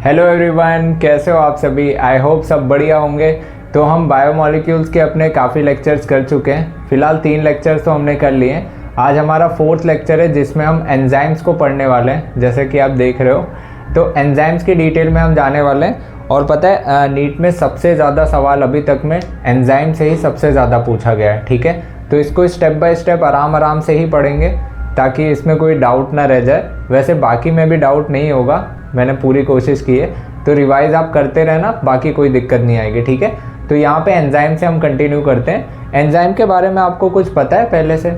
Hello everyone, कैसे हो आप सभी। आई होप सब बढ़िया होंगे। तो हम बायोमोलिक्यूल्स के अपने काफ़ी लेक्चर्स कर चुके हैं। फिलहाल 3 लेक्चर्स तो हमने कर लिए हैं। आज हमारा 4th लेक्चर है जिसमें हम एंजाइम्स को पढ़ने वाले हैं, जैसे कि आप देख रहे हो। तो एंजाइम्स की डिटेल में हम जाने वाले हैं। और पता है नीट में सबसे ज़्यादा सवाल अभी तक में एंजाइम से ही सबसे ज़्यादा पूछा गया है। ठीक है, तो इसको स्टेप बाय स्टेप आराम से ही पढ़ेंगे ताकि इसमें कोई डाउट ना रह जाए। वैसे बाकी में भी डाउट नहीं होगा, मैंने पूरी कोशिश की है। तो रिवाइज आप करते रहना, बाकी कोई दिक्कत नहीं आएगी। ठीक है, तो यहाँ पे एंजाइम से हम कंटिन्यू करते हैं। एंजाइम के बारे में आपको कुछ पता है पहले से?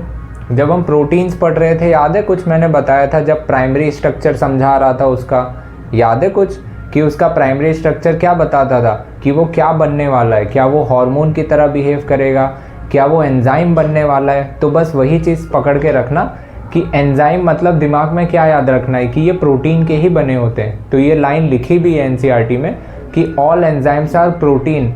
जब हम प्रोटीन्स पढ़ रहे थे, याद है कुछ मैंने बताया था जब प्राइमरी स्ट्रक्चर समझा रहा था उसका? याद है कुछ कि उसका प्राइमरी स्ट्रक्चर क्या बताता था कि वो क्या बनने वाला है? क्या वो हार्मोन की तरह बिहेव करेगा? क्या वो एंजाइम बनने वाला है? तो बस वही चीज़ पकड़ के रखना कि एंजाइम मतलब दिमाग में क्या याद रखना है कि ये प्रोटीन के ही बने होते हैं। तो ये लाइन लिखी भी है एनसीईआरटी में कि all enzymes are protein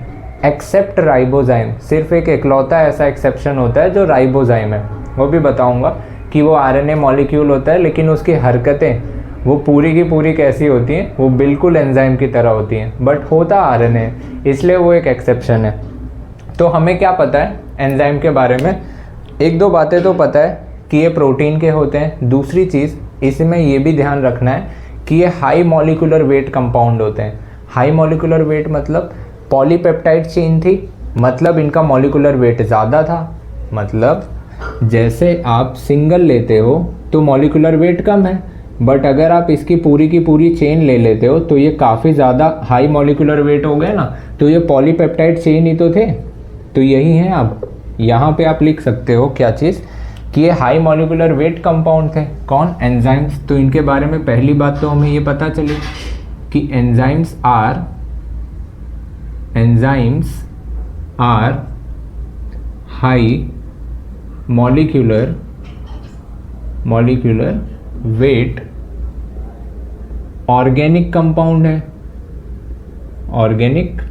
except ribozyme. सिर्फ एक इकलौता ऐसा एक्सेप्शन होता है जो राइबोजाइम है, वो भी बताऊंगा कि वो आरएनए मॉलिक्यूल होता है, लेकिन उसकी हरकतें वो पूरी की पूरी कैसी होती हैं, वो बिल्कुल एंजाइम की तरह होती हैं, बट होता आरएनए, इसलिए वो एक एक्सेप्शन है। तो हमें क्या पता है एंजाइम के बारे में? 1-2 बातें तो पता है कि ये प्रोटीन के होते हैं। दूसरी चीज़ इसमें ये भी ध्यान रखना है कि ये हाई मॉलिक्यूलर वेट कंपाउंड होते हैं। हाई मॉलिक्यूलर वेट मतलब पॉलीपेप्टाइड चेन थी, मतलब इनका मॉलिक्यूलर वेट ज़्यादा था। मतलब जैसे आप सिंगल लेते हो तो मॉलिक्यूलर वेट कम है, बट अगर आप इसकी पूरी की पूरी चेन ले लेते हो तो ये काफ़ी ज़्यादा हाई मॉलिक्यूलर वेट हो गए ना। तो ये पॉलीपेप्टाइड चेन ही तो थे, तो यही है। अब यहाँ पे आप लिख सकते हो क्या चीज़ कि ये हाई मॉलिक्यूलर वेट कंपाउंड थे। कौन? एंजाइम्स। तो इनके बारे में पहली बात तो हमें ये पता चली कि enzymes are high molecular weight organic compound है। ऑर्गेनिक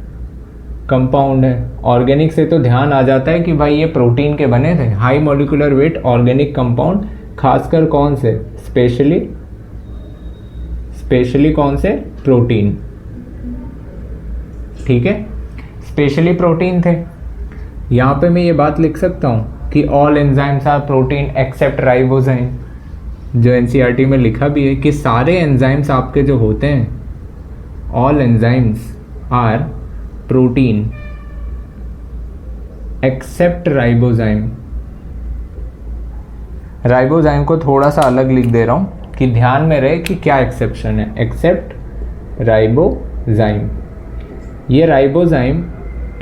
कंपाउंड है। ऑर्गेनिक से तो ध्यान आ जाता है कि भाई ये प्रोटीन के बने थे। High molecular weight organic compound, खासकर कौन से? स्पेशली कौन से? प्रोटीन। ठीक है, स्पेशली प्रोटीन थे। यहाँ पे मैं ये बात लिख सकता हूँ कि all enzymes are protein except ribozyme, जो एनसीईआरटी में लिखा भी है कि सारे एंजाइम्स आपके जो होते हैं, all enzymes are protein except ribozyme. Ribozyme को थोड़ा सा अलग लिख दे रहा हूँ कि ध्यान में रहे कि क्या एक्सेप्शन है। Except ribozyme. ये राइबोजाइम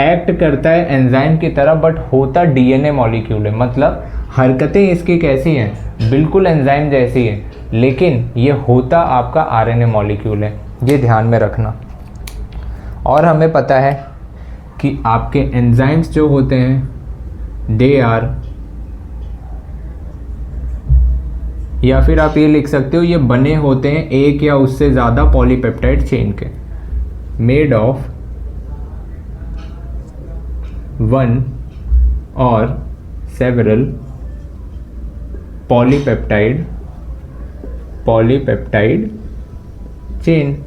एक्ट करता है एंजाइम की तरह, बट होता डीएनए मॉलिक्यूल है। मतलब हरकतें इसकी कैसी हैं? बिल्कुल एंजाइम जैसी है, लेकिन ये होता आपका आरएनए मॉलिक्यूल है। ये ध्यान में रखना। और हमें पता है कि आपके एंजाइम्स जो होते हैं दे आर, या फिर आप ये लिख सकते हो ये बने होते हैं एक या उससे ज़्यादा पॉलीपेप्टाइड चेन के, मेड ऑफ वन और सेवरल पॉलीपेप्टाइड चेन।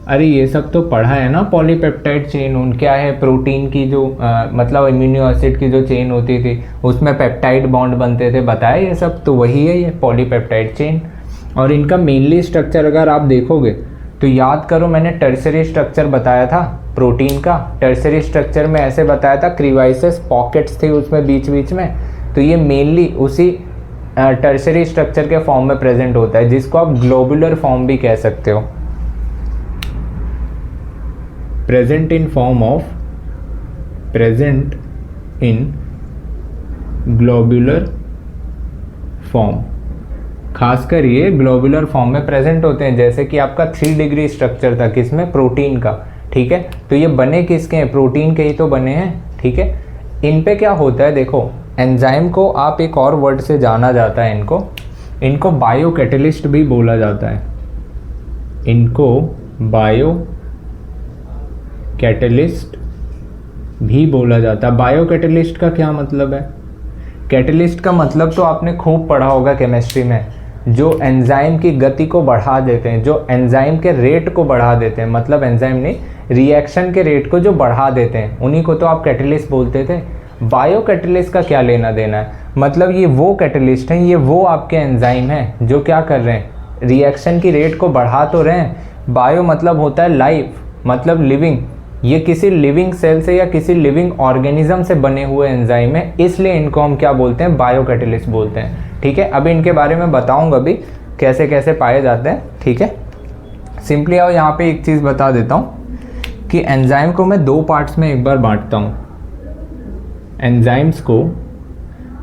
अरे ये सब तो पढ़ा है ना। पॉलीपेप्टाइड चेन उन क्या है? प्रोटीन की जो मतलब अमीनो एसिड की जो चेन होती थी उसमें पेप्टाइड बॉन्ड बनते थे, बताया ये सब। तो वही है ये पॉलीपेप्टाइड चेन। और इनका मेनली स्ट्रक्चर अगर आप देखोगे तो याद करो, मैंने टर्सरी स्ट्रक्चर बताया था प्रोटीन का। टर्सरी स्ट्रक्चर में ऐसे बताया था, क्रीवाइसेस पॉकेट्स थे उसमें बीच बीच में। तो ये मेनली उसी टर्सरी स्ट्रक्चर के फॉर्म में प्रेजेंट होता है, जिसको आप ग्लोबुलर फॉर्म भी कह सकते हो। Present in globular form. खासकर ये ग्लोबुलर फॉर्म में प्रेजेंट होते हैं। जैसे कि आपका 3 डिग्री स्ट्रक्चर था किसमें? प्रोटीन का। ठीक है, तो ये बने किसके हैं? प्रोटीन के ही तो बने हैं। ठीक है, इन पे क्या होता है देखो, एंजाइम को आप एक और वर्ड से जाना जाता है, इनको बायो कैटलिस्ट भी बोला जाता है। इनको बायो कैटलिस्ट भी बोला जाता है। बायो कैटलिस्ट का क्या मतलब है? कैटलिस्ट का मतलब तो आपने खूब पढ़ा होगा केमिस्ट्री में। जो एंजाइम की गति को बढ़ा देते हैं, जो एंजाइम के रेट को बढ़ा देते हैं, मतलब एंजाइम नहीं, रिएक्शन के रेट को जो बढ़ा देते हैं, उन्हीं को तो आप कैटलिस्ट बोलते थे। बायो कैटलिस्ट का क्या लेना देना है, मतलब ये वो कैटलिस्ट हैं, ये वो आपके एंजाइम हैं जो क्या कर रहे हैं, रिएक्शन की रेट को बढ़ा तो रहे हैं। बायो मतलब होता है लाइफ, मतलब लिविंग, ये किसी लिविंग सेल से या किसी लिविंग ऑर्गेनिज्म से बने हुए एंजाइम है, इसलिए इनको हम क्या बोलते हैं, बायो कैटलिस्ट बोलते हैं। ठीक है, अभी इनके बारे में बताऊंगा भी कैसे कैसे पाए जाते हैं। ठीक है, सिंपली आओ यहाँ पे एक चीज़ बता देता हूँ कि एंजाइम को मैं 2 पार्ट्स में एक बार बांटता हूँ। एंजाइम्स को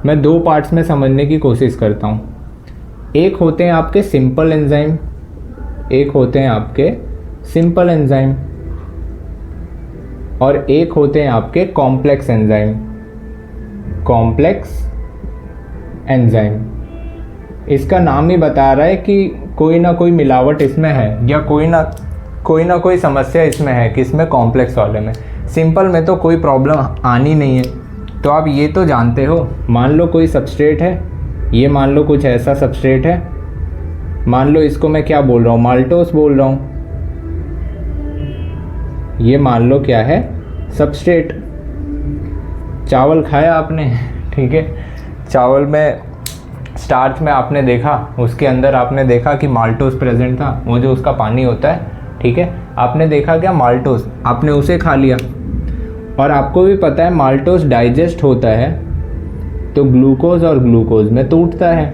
मैं 2 पार्ट्स में समझने की कोशिश करता हूँ। एक होते हैं आपके सिंपल एंजाइम, एक होते हैं आपके सिंपल एंजाइम, और एक होते हैं आपके कॉम्प्लेक्स एंजाइम। कॉम्प्लेक्स एंजाइम, इसका नाम ही बता रहा है कि कोई ना कोई मिलावट इसमें है, या कोई ना कोई समस्या इसमें है, किसमें, कॉम्प्लेक्स वाले में। सिंपल में तो कोई प्रॉब्लम आनी नहीं है, तो आप ये तो जानते हो। मान लो कोई सबस्ट्रेट है, ये मान लो कुछ ऐसा सबस्ट्रेट है, मान लो इसको मैं क्या बोल रहा हूँ, माल्टोस बोल रहा हूँ। ये मान लो क्या है, सबस्ट्रेट। चावल खाया आपने, ठीक है, चावल में स्टार्च में आपने देखा, उसके अंदर आपने देखा कि माल्टोस प्रेजेंट था, वो जो उसका पानी होता है। ठीक है, आपने देखा क्या, माल्टोस, आपने उसे खा लिया। और आपको भी पता है माल्टोस डाइजेस्ट होता है तो ग्लूकोज और ग्लूकोज में टूटता है,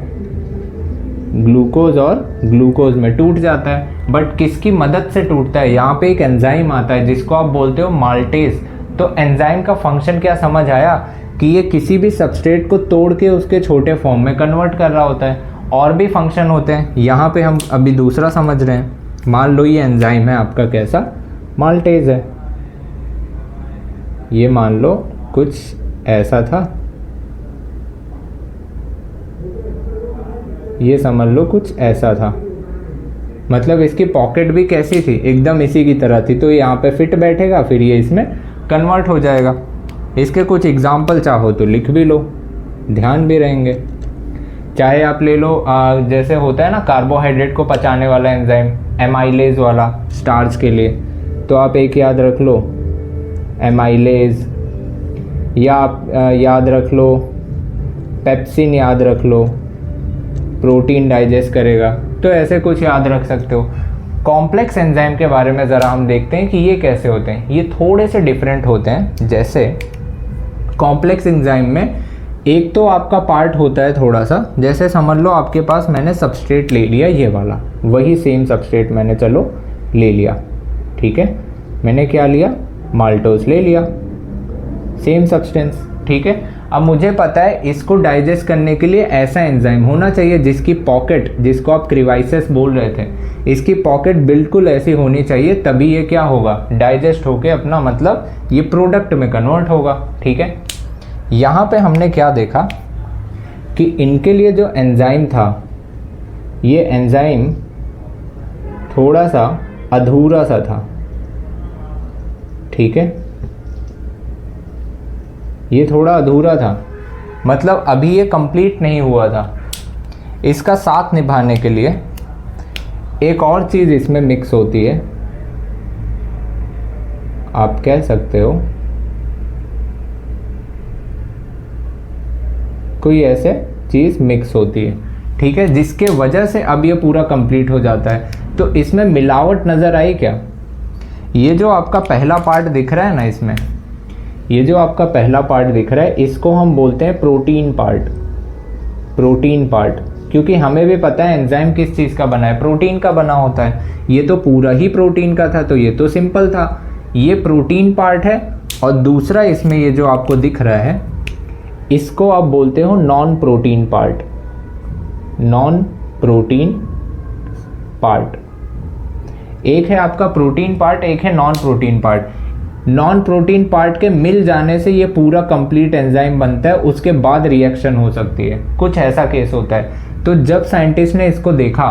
ग्लूकोज और ग्लूकोज में टूट जाता है। बट किसकी मदद से टूटता है, यहाँ पे एक एंजाइम आता है जिसको आप बोलते हो माल्टेज। तो एंजाइम का फंक्शन क्या समझ आया, कि ये किसी भी सबस्ट्रेट को तोड़ के उसके छोटे फॉर्म में कन्वर्ट कर रहा होता है। और भी फंक्शन होते हैं, यहाँ पे हम अभी दूसरा समझ रहे हैं। मान लो ये एंजाइम है आपका कैसा, माल्टेज है, ये मान लो कुछ ऐसा था, ये समझ लो कुछ ऐसा था, मतलब इसकी पॉकेट भी कैसी थी, एकदम इसी की तरह थी। तो यहाँ पे फिट बैठेगा, फिर ये इसमें कन्वर्ट हो जाएगा। इसके कुछ एग्जाम्पल चाहो तो लिख भी लो, ध्यान भी रहेंगे। चाहे आप ले लो जैसे होता है ना कार्बोहाइड्रेट को पचाने वाला एंजाइम, एमाइलेज वाला स्टार्च के लिए, तो आप एक याद रख लो एमाइलेज, या आप याद रख लो पेप्सिन, याद रख लो प्रोटीन डाइजेस्ट करेगा। तो ऐसे कुछ याद रख सकते हो। कॉम्प्लेक्स एंजाइम के बारे में ज़रा हम देखते हैं कि ये कैसे होते हैं। ये थोड़े से डिफरेंट होते हैं। जैसे कॉम्प्लेक्स एंजाइम में एक तो आपका पार्ट होता है थोड़ा सा, जैसे समझ लो आपके पास मैंने सबस्ट्रेट ले लिया, ये वाला वही सेम सबस्ट्रेट मैंने चलो ले लिया। ठीक है, मैंने क्या लिया, माल्टोस ले लिया, सेम सब्सटेंस। ठीक है, अब मुझे पता है इसको डाइजेस्ट करने के लिए ऐसा एंजाइम होना चाहिए जिसकी पॉकेट, जिसको आप क्रिवाइसेस बोल रहे थे, इसकी पॉकेट बिल्कुल ऐसी होनी चाहिए, तभी ये क्या होगा, डाइजेस्ट होके अपना मतलब ये प्रोडक्ट में कन्वर्ट होगा। ठीक है, यहाँ पे हमने क्या देखा कि इनके लिए जो एंजाइम था, ये एंजाइम थोड़ा सा अधूरा सा था। ठीक है, ये थोड़ा अधूरा था, मतलब अभी ये कंप्लीट नहीं हुआ था। इसका साथ निभाने के लिए एक और चीज़ इसमें मिक्स होती है, आप कह सकते हो कोई ऐसे चीज़ मिक्स होती है। ठीक है, जिसके वजह से अब ये पूरा कंप्लीट हो जाता है। तो इसमें मिलावट नज़र आई क्या, ये जो आपका पहला पार्ट दिख रहा है ना, इसमें ये जो आपका पहला पार्ट दिख रहा है, इसको हम बोलते हैं प्रोटीन पार्ट। प्रोटीन पार्ट, क्योंकि हमें भी पता है एंजाइम किस चीज़ का बना है, प्रोटीन का बना होता है। ये तो पूरा ही प्रोटीन का था, तो ये तो सिंपल था, ये प्रोटीन पार्ट है। और दूसरा इसमें ये जो आपको दिख रहा है, इसको आप बोलते हो non protein part. Non protein part, एक है आपका प्रोटीन पार्ट, एक है non protein part. Non protein part के मिल जाने से ये पूरा कंप्लीट एंजाइम बनता है, उसके बाद रिएक्शन हो सकती है, कुछ ऐसा केस होता है। तो जब साइंटिस्ट ने इसको देखा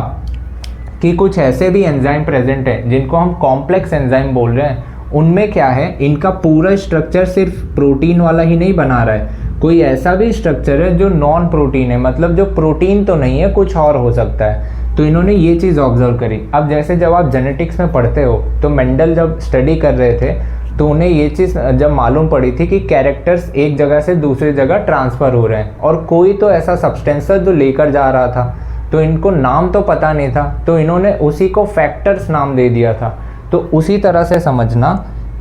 कि कुछ ऐसे भी एंजाइम प्रेजेंट हैं जिनको हम कॉम्प्लेक्स एंजाइम बोल रहे हैं, उनमें क्या है, इनका पूरा स्ट्रक्चर सिर्फ प्रोटीन वाला ही नहीं बना रहा है, कोई ऐसा भी स्ट्रक्चर है जो नॉन प्रोटीन है, मतलब जो प्रोटीन तो नहीं है, कुछ और हो सकता है। तो इन्होंने ये चीज़ ऑब्जर्व करी। अब जैसे जब आप जेनेटिक्स में पढ़ते हो तो मेंडल जब स्टडी कर रहे थे तो उन्हें ये चीज़ जब मालूम पड़ी थी कि कैरेक्टर्स एक जगह से दूसरी जगह ट्रांसफ़र हो रहे हैं और कोई तो ऐसा सब्सटेंस था जो लेकर जा रहा था, तो इनको नाम तो पता नहीं था, तो इन्होंने उसी को फैक्टर्स नाम दे दिया था। तो उसी तरह से समझना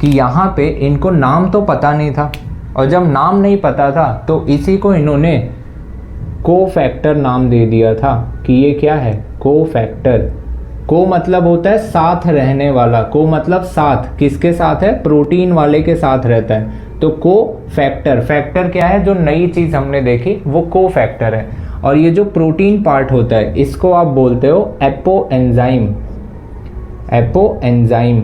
कि यहाँ पे इनको नाम तो पता नहीं था, और जब नाम नहीं पता था तो इसी को इन्होंने कोफैक्टर नाम दे दिया था कि ये क्या है, कोफैक्टर। को मतलब होता है साथ रहने वाला, को मतलब साथ, किसके साथ है, प्रोटीन वाले के साथ रहता है। तो को फैक्टर, फैक्टर क्या है, जो नई चीज़ हमने देखी वो को फैक्टर है। और ये जो प्रोटीन पार्ट होता है इसको आप बोलते हो एपो एंजाइम। एपो एंजाइम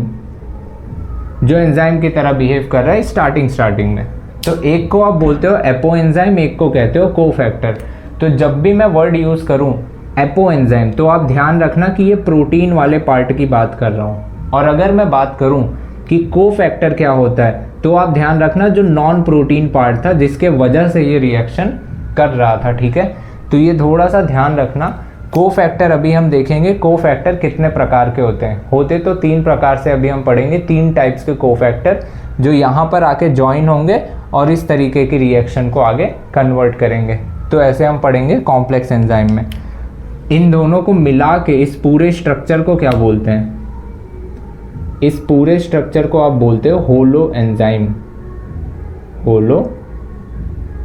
जो एंजाइम की तरह बिहेव कर रहा है स्टार्टिंग में। तो एक को आप बोलते हो एपो एंजाइम, एक को कहते हो को फैक्टर। तो जब भी मैं वर्ड यूज़ करूँ एपो एंजाइम तो आप ध्यान रखना कि ये प्रोटीन वाले पार्ट की बात कर रहा हूँ, और अगर मैं बात करूँ कि को फैक्टर क्या होता है तो आप ध्यान रखना जो नॉन प्रोटीन पार्ट था जिसके वजह से ये रिएक्शन कर रहा था। ठीक है, तो ये थोड़ा सा ध्यान रखना। को फैक्टर अभी हम देखेंगे को फैक्टर कितने प्रकार के होते हैं। होते तो 3 प्रकार से अभी हम पढ़ेंगे, 3 टाइप्स के को फैक्टर जो यहाँ पर आके ज्वाइन होंगे और इस तरीके की रिएक्शन को आगे कन्वर्ट करेंगे। तो ऐसे हम पढ़ेंगे कॉम्प्लेक्स एंजाइम में। इन दोनों को मिला के इस पूरे स्ट्रक्चर को क्या बोलते हैं, इस पूरे स्ट्रक्चर को आप बोलते हो होलो एंजाइम। होलो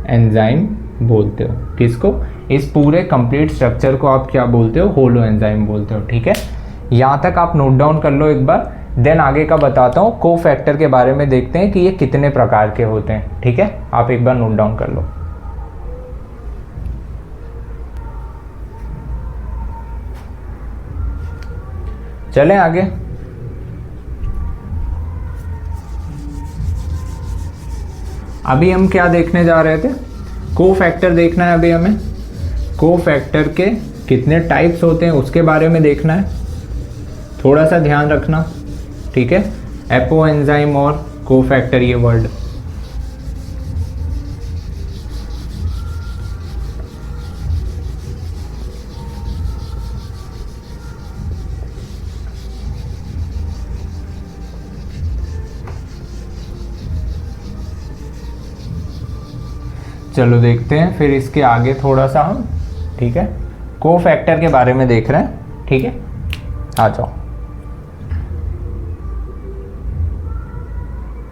एंजाइम बोलते हो किसको, इस पूरे कंप्लीट स्ट्रक्चर को आप क्या बोलते हो, होलो एंजाइम बोलते हो। ठीक है, यहाँ तक आप नोट डाउन कर लो एक बार, देन आगे का बताता हूँ। को फैक्टर के बारे में देखते हैं कि ये कितने प्रकार के होते हैं। ठीक है, आप एक बार नोट डाउन कर लो। चलें आगे। अभी हम क्या देखने जा रहे थे, को फैक्टर देखना है अभी हमें। को फैक्टर के कितने टाइप्स होते हैं उसके बारे में देखना है, थोड़ा सा ध्यान रखना। ठीक है, एपो एंजाइम और को फैक्टर ये वर्ड। चलो देखते हैं फिर इसके आगे थोड़ा सा हम। ठीक है, को फैक्टर के बारे में देख रहे हैं। ठीक है, आ जाओ।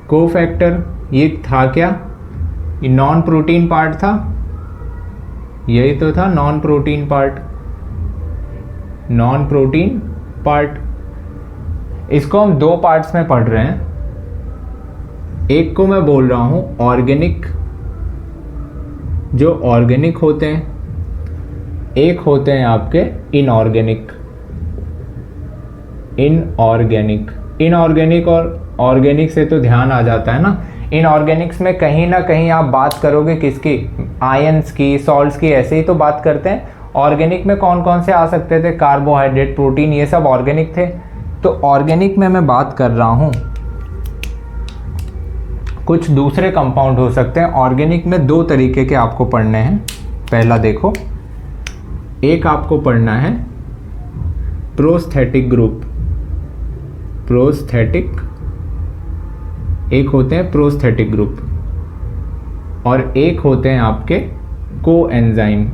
को फैक्टर ये था क्या, ये नॉन प्रोटीन पार्ट था, यही तो था non protein part. Non protein part इसको हम 2 पार्ट्स में पढ़ रहे हैं। एक को मैं बोल रहा हूं ऑर्गेनिक, जो ऑर्गेनिक होते हैं, एक होते हैं आपके इनऑर्गेनिक। इनऑर्गेनिक, इनऑर्गेनिक और ऑर्गेनिक से तो ध्यान आ जाता है ना। इनऑर्गेनिक्स में कहीं ना कहीं आप बात करोगे किसकी, आयंस की, सॉल्ट्स की, ऐसे ही तो बात करते हैं। ऑर्गेनिक में कौन कौन से आ सकते थे, कार्बोहाइड्रेट, प्रोटीन, ये सब ऑर्गेनिक थे। तो ऑर्गेनिक में मैं बात कर रहा हूँ, कुछ दूसरे कंपाउंड हो सकते हैं। ऑर्गेनिक में 2 तरीके के आपको पढ़ने हैं। पहला देखो, एक आपको पढ़ना है प्रोस्थेटिक ग्रुप। प्रोस्थेटिक, एक होते हैं प्रोस्थेटिक ग्रुप और एक होते हैं आपके को एंजाइम।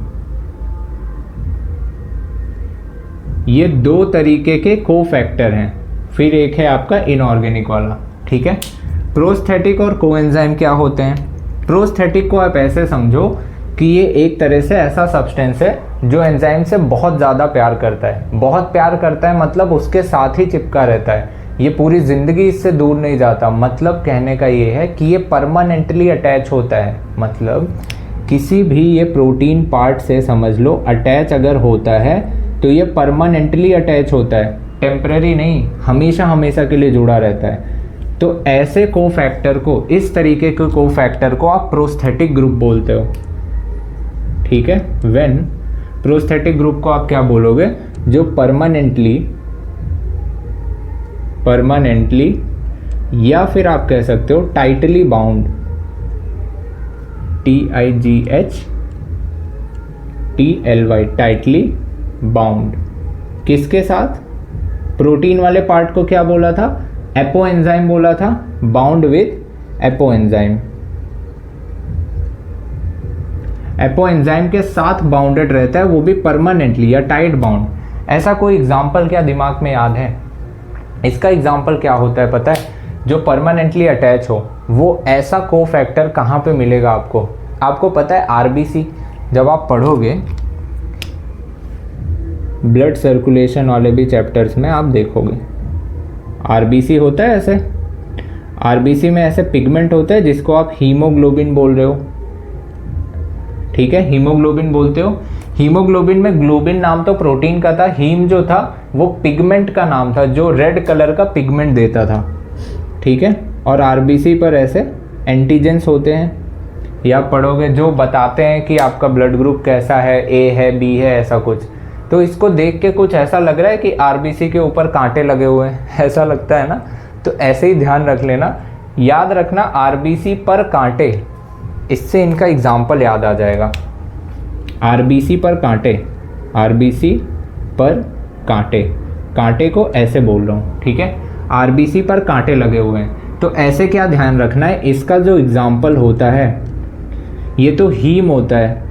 ये 2 तरीके के को फैक्टर हैं। फिर एक है आपका इनऑर्गेनिक वाला। ठीक है, प्रोस्थेटिक और कोएंजाइम क्या होते हैं। प्रोस्थेटिक को आप ऐसे समझो कि ये एक तरह से ऐसा सब्सटेंस है जो एंजाइम से बहुत ज़्यादा प्यार करता है। बहुत प्यार करता है मतलब उसके साथ ही चिपका रहता है, ये पूरी ज़िंदगी इससे दूर नहीं जाता। मतलब कहने का ये है कि ये परमानेंटली अटैच होता है। मतलब किसी भी ये प्रोटीन पार्ट से समझ लो अटैच अगर होता है तो ये परमानेंटली अटैच होता है, टेम्पररी नहीं, हमेशा हमेशा के लिए जुड़ा रहता है। तो ऐसे को फैक्टर को, इस तरीके के को फैक्टर को आप प्रोस्थेटिक ग्रुप बोलते हो। ठीक है, व्हेन प्रोस्थेटिक ग्रुप को आप क्या बोलोगे, जो परमानेंटली या फिर आप कह सकते हो tightly bound. TIGHTLY, tightly bound. किसके साथ? प्रोटीन वाले पार्ट को क्या बोला था? एपो एंजाइम बोला था, bound with apo enzyme. Apo enzyme के साथ बाउंडेड रहता है, वो भी परमानेंटली या टाइट बाउंड। ऐसा कोई एग्जाम्पल क्या दिमाग में याद है? इसका एग्जाम्पल क्या होता है पता है? जो परमानेंटली अटैच हो, वो ऐसा को फैक्टर कहाँ पे मिलेगा आपको? आपको पता है आरबीसी, जब आप पढ़ोगे ब्लड सर्कुलेशन वाले भी चैप्टर्स में आप देखोगे आरबीसी होता है। ऐसे आरबीसी में ऐसे पिगमेंट होता है जिसको आप हीमोग्लोबिन बोल रहे हो, ठीक है, हीमोग्लोबिन बोलते हो। हीमोग्लोबिन में ग्लोबिन नाम तो प्रोटीन का था, हीम जो था वो पिगमेंट का नाम था जो रेड कलर का पिगमेंट देता था, ठीक है। और आरबीसी पर ऐसे एंटीजेंस होते हैं, या पढ़ोगे जो बताते हैं कि आपका ब्लड ग्रुप कैसा है, ए है, बी है, ऐसा कुछ। तो इसको देख के कुछ ऐसा लग रहा है कि आरबीसी के ऊपर कांटे लगे हुए हैं, ऐसा लगता है ना? तो ऐसे ही ध्यान रख लेना, याद रखना आरबीसी पर कांटे, इससे इनका एग्जाम्पल याद आ जाएगा। आरबीसी पर कांटे, आरबीसी पर कांटे, कांटे को ऐसे बोल रहा हूँ, ठीक है। आरबीसी पर कांटे लगे हुए हैं, तो ऐसे क्या ध्यान रखना है, इसका जो एग्जाम्पल होता है ये तो हीम होता है।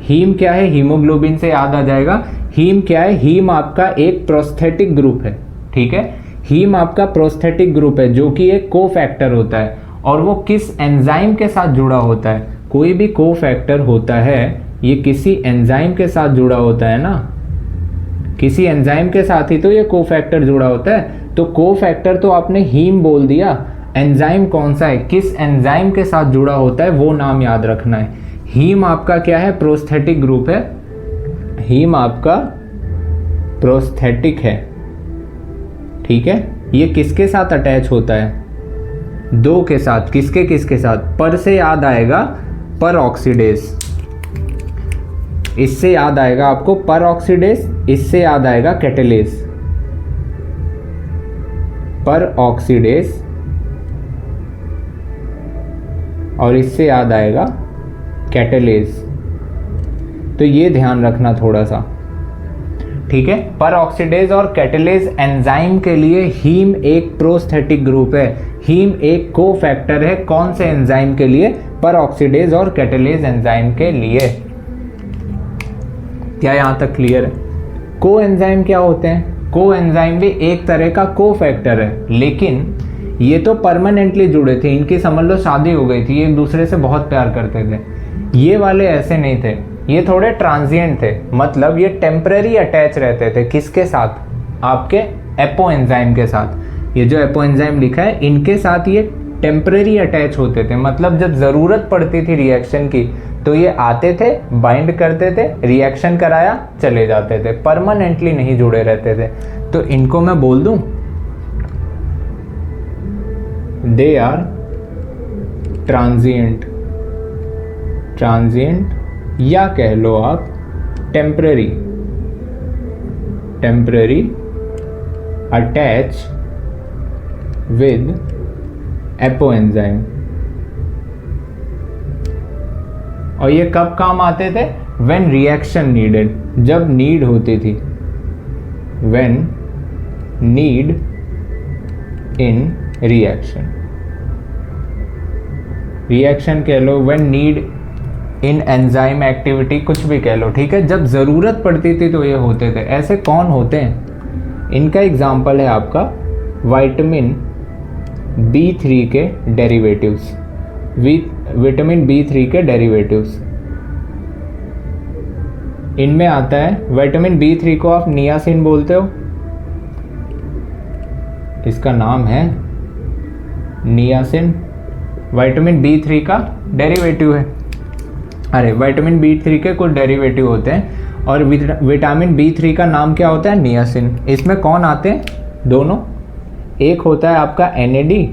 हीम क्या है? हीमोग्लोबिन से याद आ जाएगा। हीम क्या है? हीम आपका एक प्रोस्थेटिक ग्रुप है, ठीक है। हीम आपका प्रोस्थेटिक ग्रुप है जो कि एक को फैक्टर होता है, और वो किस एंजाइम के साथ जुड़ा होता है? कोई भी को फैक्टर होता है ये किसी एंजाइम के साथ जुड़ा होता है ना, किसी एंजाइम के साथ ही तो ये को फैक्टर जुड़ा होता है। तो को फैक्टर तो आपने हीम बोल दिया, एंजाइम कौन सा है, किस एंजाइम के साथ जुड़ा होता है, वो नाम याद रखना है। हीम आपका क्या है? प्रोस्थेटिक ग्रुप है, हीम आपका प्रोस्थेटिक है, ठीक है। ये किसके साथ अटैच होता है? दो के साथ। किसके किसके साथ? पर से याद आएगा पर ऑक्सीडेज, इससे याद आएगा आपको पर ऑक्सीडेज, इससे याद आएगा कैटेलेज। पर ऑक्सीडेज और इससे याद आएगा कैटेलेज। तो ये ध्यान रखना थोड़ा सा, ठीक है। पर ऑक्सीडेज और कैटेलेज एंजाइम के लिए हीम एक प्रोस्थेटिक ग्रुप है, हीम एक को फैक्टर है। कौन से एंजाइम के लिए? पर ऑक्सीडेज और कैटेलेज एंजाइम के लिए। क्या यहां तक क्लियर है? को एंजाइम क्या होते हैं? को एंजाइम भी एक तरह का को फैक्टर है, लेकिन ये तो परमानेंटली जुड़े थे, इनकी समझ लो शादी हो गई थी, एक दूसरे से बहुत प्यार करते थे। ये वाले ऐसे नहीं थे, ये थोड़े ट्रांजिएंट थे, मतलब ये टेम्पररी अटैच रहते थे। किसके साथ? आपके एपो एंजाइम के साथ। ये जो एपो एंजाइम लिखा है इनके साथ ये टेम्पररी अटैच होते थे, मतलब जब ज़रूरत पड़ती थी रिएक्शन की तो ये आते थे, बाइंड करते थे, रिएक्शन कराया, चले जाते थे, परमानेंटली नहीं जुड़े रहते थे। तो इनको मैं बोल दूं दे आर ट्रांजिएंट, ट्रांजिएंट या कह लो आप temporary, temporary attach with apoenzyme. और ये कब काम आते थे? व्हेन रिएक्शन नीडेड, जब नीड होती थी, when need in reaction, reaction कह लो, when need in enzyme activity, कुछ भी कह लो, ठीक है। जब ज़रूरत पड़ती थी तो ये होते थे। ऐसे कौन होते हैं? इनका एग्जाम्पल है आपका विटामिन B3 के डेरिवेटिव्स, विटामिन B3 के डेरिवेटिव्स। इनमें आता है विटामिन B3 को आप नियासिन बोलते हो, इसका नाम है नियासिन, विटामिन B3 का डेरिवेटिव है। अरे विटामिन B3 के कुछ डेरिवेटिव होते हैं और विटामिन B3 का नाम क्या होता है? नियासिन। इसमें कौन आते हैं? दोनों, एक होता है आपका NAD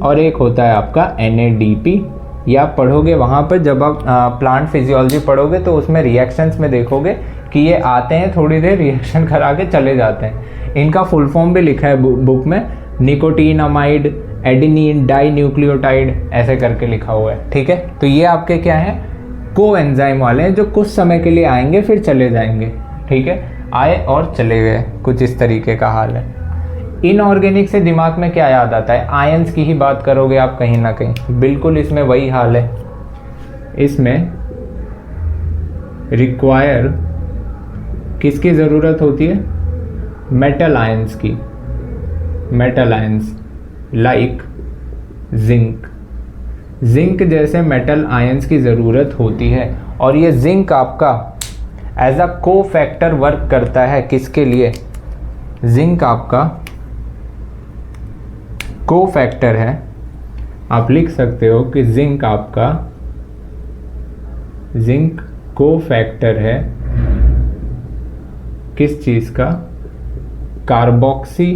और एक होता है आपका NADP। ये आप पढ़ोगे वहाँ पर, जब आप प्लांट फिजियोलॉजी पढ़ोगे तो उसमें रिएक्शंस में देखोगे कि ये आते हैं, थोड़ी देर रिएक्शन करा के चले जाते हैं। इनका फुल फॉर्म भी लिखा है बुक में, निकोटीनामाइड एडेनिन डाई न्यूक्लियोटाइड ऐसे करके लिखा हुआ है, ठीक है। तो ये आपके क्या है, को एंजाइम वाले हैं जो कुछ समय के लिए आएंगे फिर चले जाएंगे, ठीक है। आए और चले गए, कुछ इस तरीके का हाल है। इनऑर्गेनिक से दिमाग में क्या याद आता है, आयंस की ही बात करोगे आप कहीं ना कहीं, बिल्कुल इसमें वही हाल है। इसमें रिक्वायर किसकी ज़रूरत होती है, मेटल आयंस की, metal ions like zinc, zinc जैसे मेटल आयंस की ज़रूरत होती है। और ये जिंक आपका एज अ को फैक्टर वर्क करता है, किसके लिए, जिंक आपका को फैक्टर है। आप लिख सकते हो कि जिंक आपका, जिंक को फैक्टर है किस चीज़ का, carboxy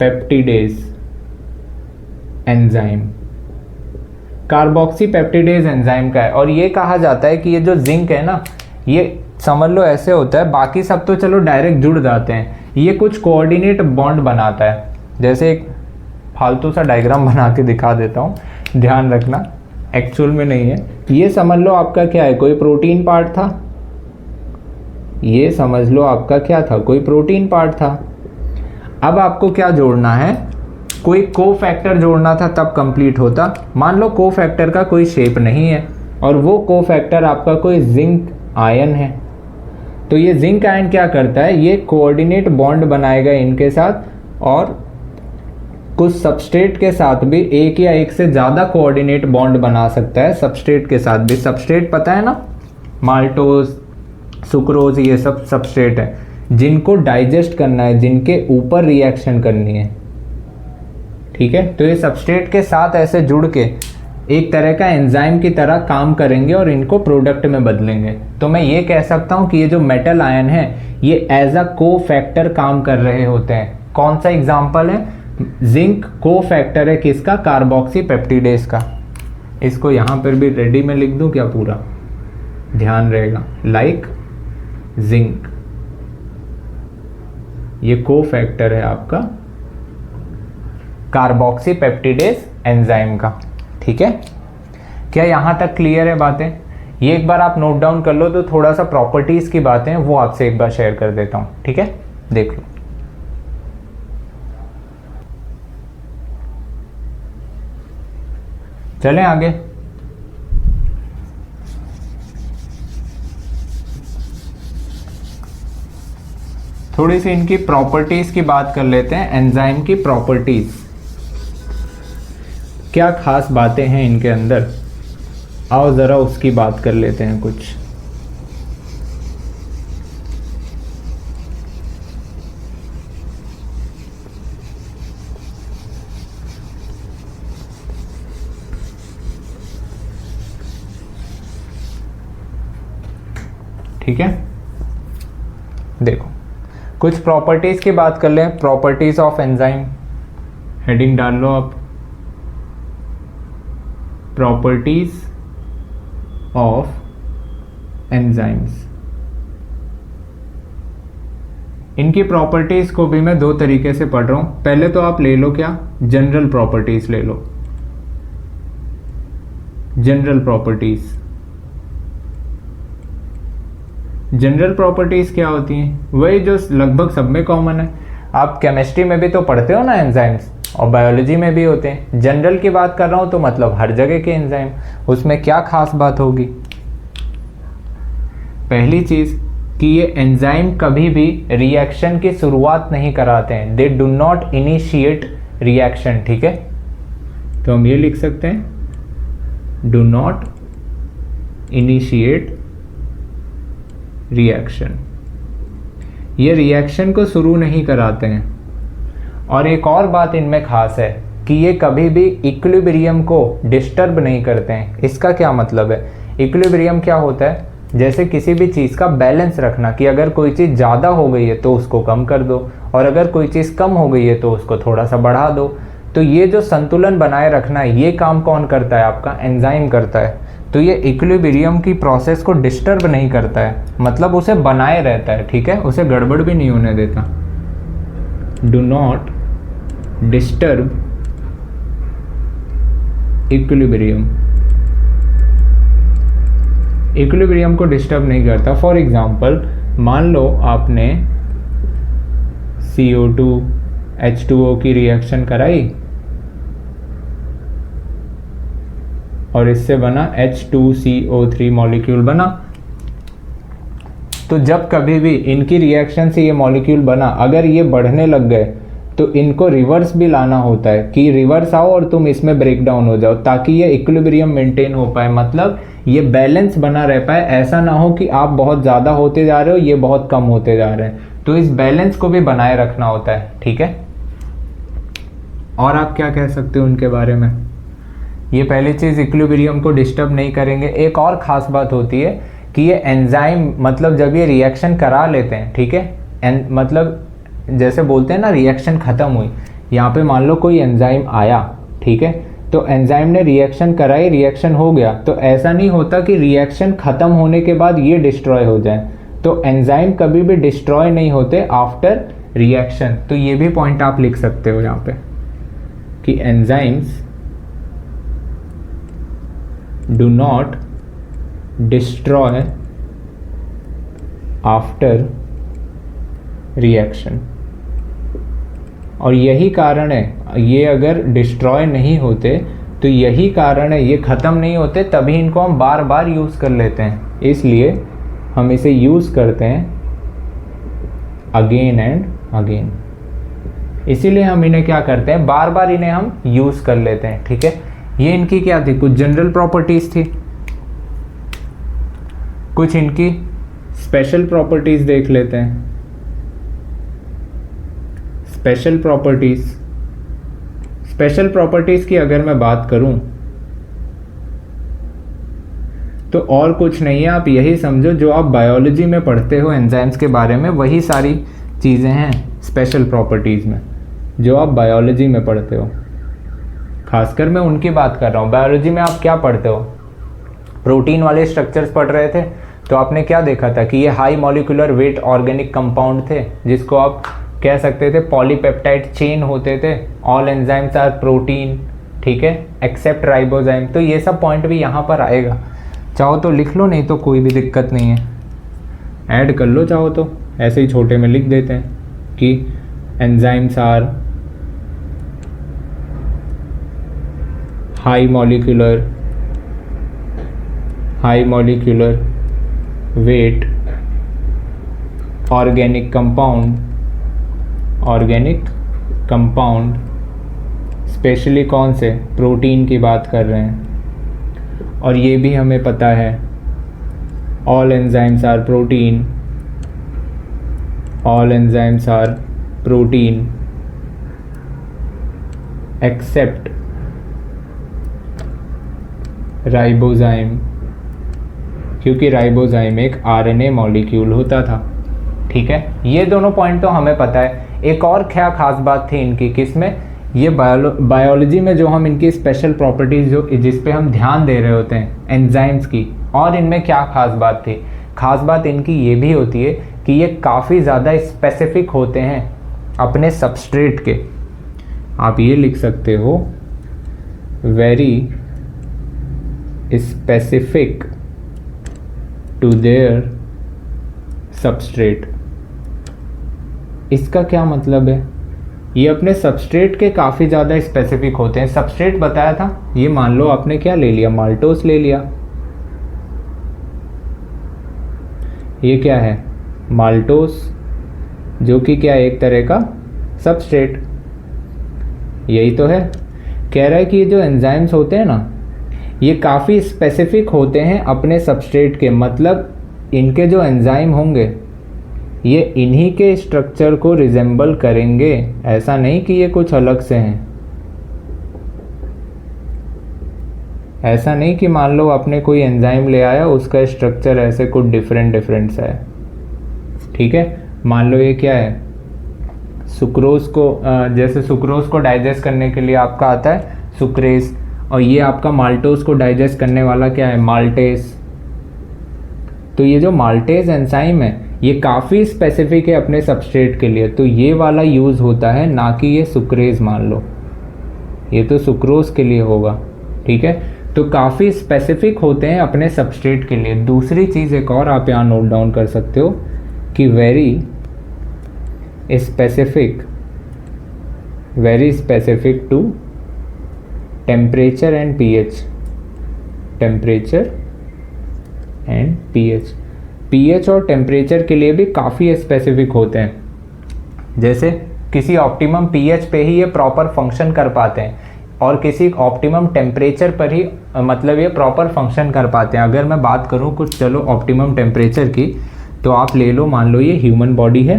peptidase enzyme, carboxy peptidase enzyme का है। और ये कहा जाता है कि ये जो जिंक है ना, ये समझ लो ऐसे होता है, बाकी सब तो चलो डायरेक्ट जुड़ जाते हैं, ये कुछ कोऑर्डिनेट बॉन्ड बनाता है। जैसे एक फालतू सा डायग्राम बना के दिखा देता हूँ, ध्यान रखना, एक्चुअल में नहीं है। ये समझ लो आपका क्या है, कोई प्रोटीन पार्ट था, ये समझ लो आपका क्या था, कोई प्रोटीन पार्ट था। अब आपको क्या जोड़ना है, कोई को फैक्टर जोड़ना था, तब कंप्लीट होता। मान लो को फैक्टर का कोई शेप नहीं है और वो को फैक्टर आपका कोई जिंक आयन है, तो ये जिंक आयन क्या करता है, ये कोऑर्डिनेट बॉन्ड बनाएगा इनके साथ और कुछ सबस्ट्रेट के साथ भी एक या एक से ज़्यादा कोऑर्डिनेट बॉन्ड बना सकता है, सबस्ट्रेट के साथ भी। सबस्ट्रेट पता है ना, माल्टोज, सुक्रोज, ये सब सबस्ट्रेट है जिनको डाइजेस्ट करना है, जिनके ऊपर रिएक्शन करनी है, ठीक है। तो ये सबस्ट्रेट के साथ ऐसे जुड़ के एक तरह का एंजाइम की तरह काम करेंगे और इनको प्रोडक्ट में बदलेंगे। तो मैं ये कह सकता हूँ कि ये जो मेटल आयन है ये एज अ को फैक्टर काम कर रहे होते हैं। कौन सा एग्जाम्पल है, जिंक को फैक्टर है किसका, कार्बोक्सी पेप्टिडेज का। इसको यहाँ पर भी रेडी में लिख दूँ क्या, पूरा ध्यान रहेगा, लाइक जिंक, ये को फैक्टर है आपका कार्बोक्सी पेप्टिडेज एंजाइम का, ठीक है। क्या यहाँ तक क्लियर है बातें, ये एक बार आप नोट डाउन कर लो। तो थोड़ा सा प्रॉपर्टीज की बातें वो आपसे एक बार शेयर कर देता हूँ, ठीक है, देख लो। चलें आगे। थोड़ी सी इनकी प्रॉपर्टीज की बात कर लेते हैं, एंजाइम की प्रॉपर्टीज, क्या खास बातें हैं इनके अंदर, आओ ज़रा उसकी बात कर लेते हैं कुछ। ठीक है, देखो कुछ प्रॉपर्टीज़ की बात कर लें। प्रॉपर्टीज़ ऑफ एंजाइम, हेडिंग डाल लो आप, प्रॉपर्टीज ऑफ एंजाइम्स। इनकी प्रॉपर्टीज को भी मैं दो तरीके से पढ़ रहा हूं। पहले तो आप ले लो क्या, जनरल प्रॉपर्टीज ले लो, जनरल प्रॉपर्टीज। जनरल प्रॉपर्टीज क्या होती हैं, वही जो लगभग सब में कॉमन है। आप केमिस्ट्री में भी तो पढ़ते हो ना एंजाइम्स, और बायोलॉजी में भी होते हैं। जनरल की बात कर रहा हूँ तो मतलब हर जगह के एंजाइम, उसमें क्या खास बात होगी। पहली चीज़ कि ये एंजाइम कभी भी रिएक्शन की शुरुआत नहीं कराते हैं, they do not initiate reaction, ठीक है। तो हम ये लिख सकते हैं, डू नॉट इनिशिएट रिएक्शन, ये रिएक्शन को शुरू नहीं कराते हैं। और एक और बात इनमें खास है कि ये कभी भी इक्विलिब्रियम को डिस्टर्ब नहीं करते हैं। इसका क्या मतलब है, इक्विलिब्रियम क्या होता है, जैसे किसी भी चीज़ का बैलेंस रखना, कि अगर कोई चीज़ ज़्यादा हो गई है तो उसको कम कर दो, और अगर कोई चीज़ कम हो गई है तो उसको थोड़ा सा बढ़ा दो। तो ये जो संतुलन बनाए रखना है, ये काम कौन करता है, आपका एंजाइम करता है। तो ये इक्विलिब्रियम की प्रोसेस को डिस्टर्ब नहीं करता है, मतलब उसे बनाए रहता है, ठीक है, उसे गड़बड़ भी नहीं होने देता। डू नॉट डिस्टर्ब इक्विलिब्रियम को डिस्टर्ब नहीं करता। फॉर एग्जांपल मान लो आपने CO2 H2O की रिएक्शन कराई और इससे बना H2CO3 मॉलिक्यूल बना। तो जब कभी भी इनकी रिएक्शन से ये मॉलिक्यूल बना, अगर ये बढ़ने लग गए तो इनको रिवर्स भी लाना होता है कि रिवर्स आओ और तुम इसमें ब्रेक डाउन हो जाओ, ताकि ये इक्विलिब्रियम मेंटेन हो पाए, मतलब ये बैलेंस बना रह पाए। ऐसा ना हो कि आप बहुत ज़्यादा होते जा रहे हो, ये बहुत कम होते जा रहे हैं। तो इस बैलेंस को भी बनाए रखना होता है, ठीक है। और आप क्या कह सकते हो उनके बारे में? ये पहली चीज़, इक्विलिब्रियम को डिस्टर्ब नहीं करेंगे। एक और ख़ास बात होती है कि ये एंजाइम, मतलब जब ये रिएक्शन करा लेते हैं, ठीक है, मतलब जैसे बोलते हैं ना रिएक्शन ख़त्म हुई, यहाँ पे मान लो कोई एंजाइम आया, ठीक है, तो एंजाइम ने रिएक्शन कराई, रिएक्शन हो गया, तो ऐसा नहीं होता कि रिएक्शन ख़त्म होने के बाद ये डिस्ट्रॉय हो जाए। तो एंजाइम कभी भी डिस्ट्रॉय नहीं होते आफ्टर रिएक्शन। तो ये भी पॉइंट आप लिख सकते हो यहाँ पे कि enzymes do not destroy after reaction. और यही कारण है, ये अगर डिस्ट्रॉय नहीं होते तो यही कारण है, ये ख़त्म नहीं होते, तभी इनको हम बार बार यूज़ कर लेते हैं। इसलिए हम इसे यूज़ करते हैं अगेन एंड अगेन। इसीलिए हम इन्हें क्या करते हैं, बार बार इन्हें हम यूज़ कर लेते हैं, ठीक है। ये इनकी क्या थी, कुछ जनरल प्रॉपर्टीज़ थी, कुछ इनकी स्पेशल प्रॉपर्टीज़ देख लेते हैं। स्पेशल प्रॉपर्टीज़ की अगर मैं बात करूं तो और कुछ नहीं है, आप यही समझो जो आप बायोलॉजी में पढ़ते हो एंजाइम्स के बारे में, वही सारी चीज़ें हैं स्पेशल प्रॉपर्टीज़ में जो आप बायोलॉजी में पढ़ते हो। खासकर मैं उनकी बात कर रहा हूँ। बायोलॉजी में आप क्या पढ़ते हो, प्रोटीन वाले स्ट्रक्चर्स पढ़ रहे थे, तो आपने क्या देखा था कि ये high molecular weight organic compound थे, जिसको आप कह सकते थे पॉलीपेप्टाइड चेन होते थे। ऑल एंजाइम्स आर प्रोटीन, ठीक है, एक्सेप्ट राइबोजाइम। तो ये सब पॉइंट भी यहाँ पर आएगा, चाहो तो लिख लो, नहीं तो कोई भी दिक्कत नहीं है, ऐड कर लो चाहो तो, ऐसे ही छोटे में लिख देते हैं कि enzymes are high molecular weight organic compound specially कौन से, प्रोटीन की बात कर रहे हैं। और ये भी हमें पता है all enzymes are protein except ribozyme, क्योंकि राइबोजाइम एक RNA मॉलिक्यूल होता था, ठीक है। ये दोनों पॉइंट तो हमें पता है। एक और क्या खास बात थी इनकी, किसमें, ये बायोलॉजी में जो हम इनकी स्पेशल प्रॉपर्टीज़ जो जिस पे हम ध्यान दे रहे होते हैं एंजाइम्स की, और इनमें क्या खास बात थी, खास बात इनकी ये भी होती है कि ये काफ़ी ज़्यादा स्पेसिफिक होते हैं अपने सबस्ट्रेट के। आप ये लिख सकते हो very specific to their substrate. इसका क्या मतलब है, ये अपने सबस्ट्रेट के काफ़ी ज़्यादा स्पेसिफिक होते हैं। सबस्ट्रेट बताया था, ये मान लो आपने क्या ले लिया, माल्टोस ले लिया। ये क्या है, माल्टोस, जो कि क्या है, एक तरह का सबस्ट्रेट। यही तो है, कह रहा है कि ये जो एंजाइम्स होते हैं ना, ये काफ़ी स्पेसिफिक होते हैं अपने सबस्ट्रेट के, मतलब इनके जो एंजाइम होंगे ये इन्हीं के स्ट्रक्चर को रिजेंबल करेंगे, ऐसा नहीं कि ये कुछ अलग से हैं। ऐसा नहीं कि मान लो आपने कोई एंजाइम ले आया, उसका स्ट्रक्चर ऐसे कुछ डिफरेंट सा है, ठीक है। मान लो ये क्या है, सुक्रोज को, जैसे सुक्रोज को डाइजेस्ट करने के लिए आपका आता है सुक्रेज, और ये आपका माल्टोज को डाइजेस्ट करने वाला क्या है, माल्टेज। तो ये जो माल्टेज एंजाइम है, ये काफ़ी स्पेसिफिक है अपने सबस्ट्रेट के लिए, तो ये वाला यूज़ होता है, ना कि ये सुक्रेज मान लो, ये तो सुक्रोज के लिए होगा, ठीक है। तो काफ़ी स्पेसिफिक होते हैं अपने सबस्ट्रेट के लिए। दूसरी चीज़ एक और आप यहाँ नोट डाउन कर सकते हो कि very specific to temperature and pH, pH और टेम्परेचर के लिए भी काफ़ी स्पेसिफिक होते हैं। जैसे किसी ऑप्टिमम पीएच पे ही ये प्रॉपर फंक्शन कर पाते हैं और किसी ऑप्टिमम टेम्परेचर पर ही मतलब ये प्रॉपर फंक्शन कर पाते हैं। अगर मैं बात करूँ कुछ चलो ऑप्टिमम टेम्परेचर की, तो आप ले लो, मान लो ये ह्यूमन बॉडी है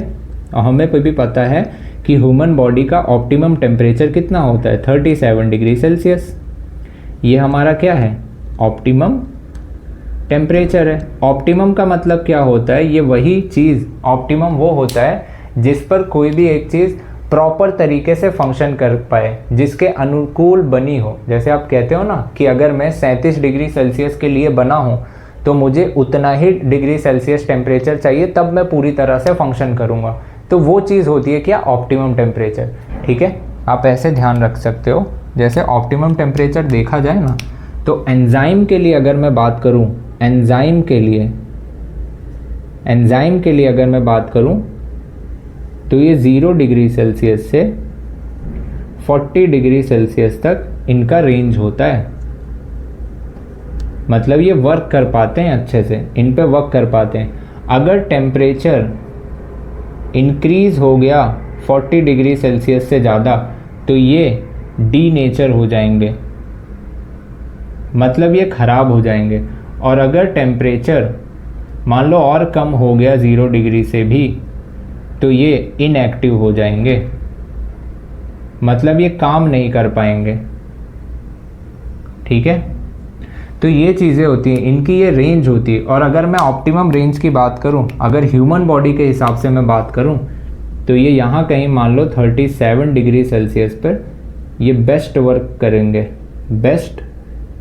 और हमें भी पता है कि ह्यूमन बॉडी का ऑप्टिमम टेम्परेचर कितना होता है, 37 डिग्री सेल्सियस। ये हमारा क्या है, ऑप्टिमम टेम्परेचर है। ऑप्टिमम का मतलब क्या होता है, ये वही चीज़, ऑप्टिमम वो होता है जिस पर कोई भी एक चीज़ प्रॉपर तरीके से फंक्शन कर पाए, जिसके अनुकूल बनी हो। जैसे आप कहते हो ना कि अगर मैं 37 डिग्री सेल्सियस के लिए बना हूँ तो मुझे उतना ही डिग्री सेल्सियस टेम्परेचर चाहिए, तब मैं पूरी तरह से फंक्शन करूँगा। तो वो चीज़ होती है क्या, ऑप्टिमम टेम्परेचर, ठीक है। आप ऐसे ध्यान रख सकते हो। जैसे ऑप्टिमम टेम्परेचर देखा जाए ना, तो एंजाइम के लिए अगर मैं बात करूँ, एंजाइम के लिए अगर मैं बात करूँ तो ये 0 डिग्री सेल्सियस से 40 डिग्री सेल्सियस तक इनका रेंज होता है। मतलब ये वर्क कर पाते हैं अच्छे से, इन पे वर्क कर पाते हैं। अगर टेम्परेचर इंक्रीज हो गया 40 डिग्री सेल्सियस से ज़्यादा तो ये डीनेचर हो जाएंगे, मतलब ये ख़राब हो जाएंगे। और अगर टेम्परेचर मान लो और कम हो गया 0 डिग्री से भी, तो ये इनएक्टिव हो जाएंगे, मतलब ये काम नहीं कर पाएंगे, ठीक है। तो ये चीज़ें होती हैं, इनकी ये रेंज होती है। और अगर मैं ऑप्टिमम रेंज की बात करूं, अगर ह्यूमन बॉडी के हिसाब से मैं बात करूं, तो ये यहाँ कहीं मान लो 37 डिग्री सेल्सियस पर ये बेस्ट वर्क करेंगे, बेस्ट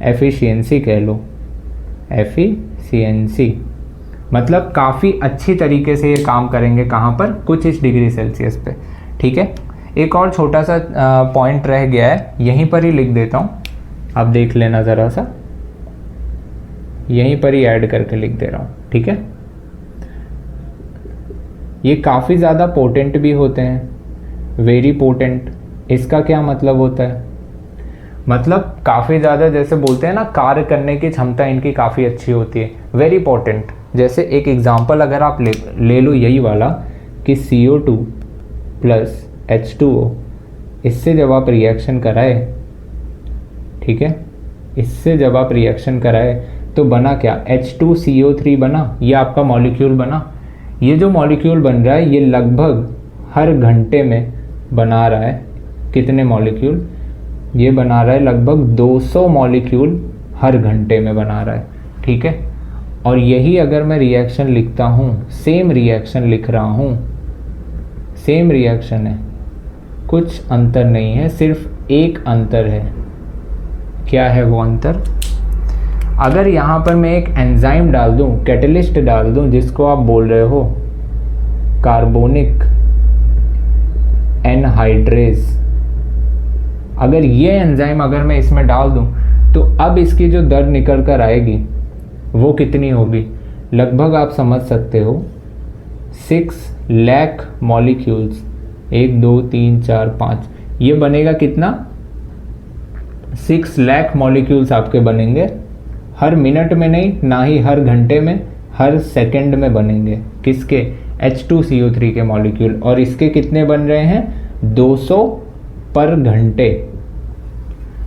एफिशिएंसी कह लो, एफिशिएंसी मतलब काफ़ी अच्छी तरीके से ये काम करेंगे। कहाँ पर, कुछ इस डिग्री सेल्सियस पे, ठीक है। एक और छोटा सा पॉइंट रह गया है, यहीं पर ही लिख देता हूँ, आप देख लेना ज़रा सा, यहीं पर ही ऐड करके लिख दे रहा हूँ, ठीक है। ये काफ़ी ज़्यादा पोटेंट भी होते हैं, वेरी पोटेंट। इसका क्या मतलब होता है, मतलब काफ़ी ज़्यादा, जैसे बोलते हैं ना, कार्य करने की क्षमता इनकी काफ़ी अच्छी होती है, वेरी पोटेंट। जैसे एक एग्जांपल अगर आप ले लो यही वाला कि CO2 प्लस H2O, इससे जब आप रिएक्शन कराए, ठीक है, इससे जब आप रिएक्शन कराए तो बना क्या, H2CO3 बना, ये आपका मॉलिक्यूल बना। ये जो मॉलिक्यूल बन रहा है ये लगभग हर घंटे में बना रहा है, कितने मॉलिक्यूल, ये बना रहा है लगभग 200 मॉलिक्यूल हर घंटे में बना रहा है, ठीक है। और यही अगर मैं रिएक्शन लिखता हूँ, सेम रिएक्शन लिख रहा हूँ, सेम रिएक्शन है, कुछ अंतर नहीं है, सिर्फ एक अंतर है। क्या है वो अंतर, अगर यहाँ पर मैं एक एंजाइम डाल दूँ, कैटलिस्ट डाल दूँ, जिसको आप बोल रहे हो कार्बोनिक एनहाइड्रेज, अगर ये एंजाइम अगर मैं इसमें डाल दूँ तो अब इसकी जो दर निकल कर आएगी वो कितनी होगी, लगभग आप समझ सकते हो 6 लाख मॉलिक्यूल्स, 1 2 3 4 5, ये बनेगा कितना, 6 लाख मॉलिक्यूल्स आपके बनेंगे हर मिनट में नहीं, ना ही हर घंटे में, हर सेकंड में बनेंगे। किसके, H2CO3 के मॉलिक्यूल। और इसके कितने बन रहे हैं, 200 पर घंटे।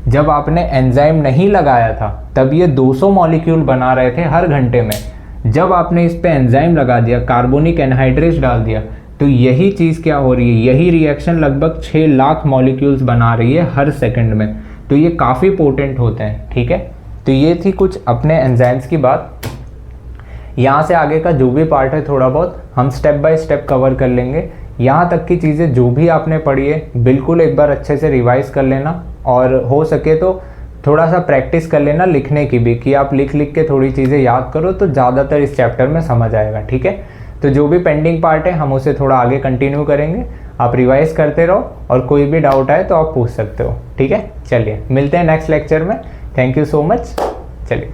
जब आपने एंजाइम नहीं लगाया था तब ये 200 मॉलिक्यूल बना रहे थे हर घंटे में। जब आपने इस पे एंजाइम लगा दिया, कार्बोनिक एनहाइड्रेज डाल दिया, तो यही चीज़ क्या हो रही है, यही रिएक्शन लगभग 6 लाख मॉलिक्यूल्स बना रही है हर सेकंड में। तो ये काफ़ी पोटेंट होते हैं, ठीक है। तो ये थी कुछ अपने एंजाइम्स की बात। यहाँ से आगे का जो भी पार्ट है थोड़ा बहुत हम स्टेप बाय स्टेप कवर कर लेंगे। यहाँ तक की चीज़ें जो भी आपने पढ़ी है बिल्कुल एक बार अच्छे से रिवाइज कर लेना, और हो सके तो थोड़ा सा प्रैक्टिस कर लेना लिखने की भी, कि आप लिख लिख के थोड़ी चीज़ें याद करो तो ज़्यादातर इस चैप्टर में समझ आएगा, ठीक है। तो जो भी पेंडिंग पार्ट है हम उसे थोड़ा आगे कंटिन्यू करेंगे। आप रिवाइज करते रहो और कोई भी डाउट आए तो आप पूछ सकते हो। ठीक है, चलिए मिलते हैं नेक्स्ट लेक्चर में। Thank you so much. चलिए।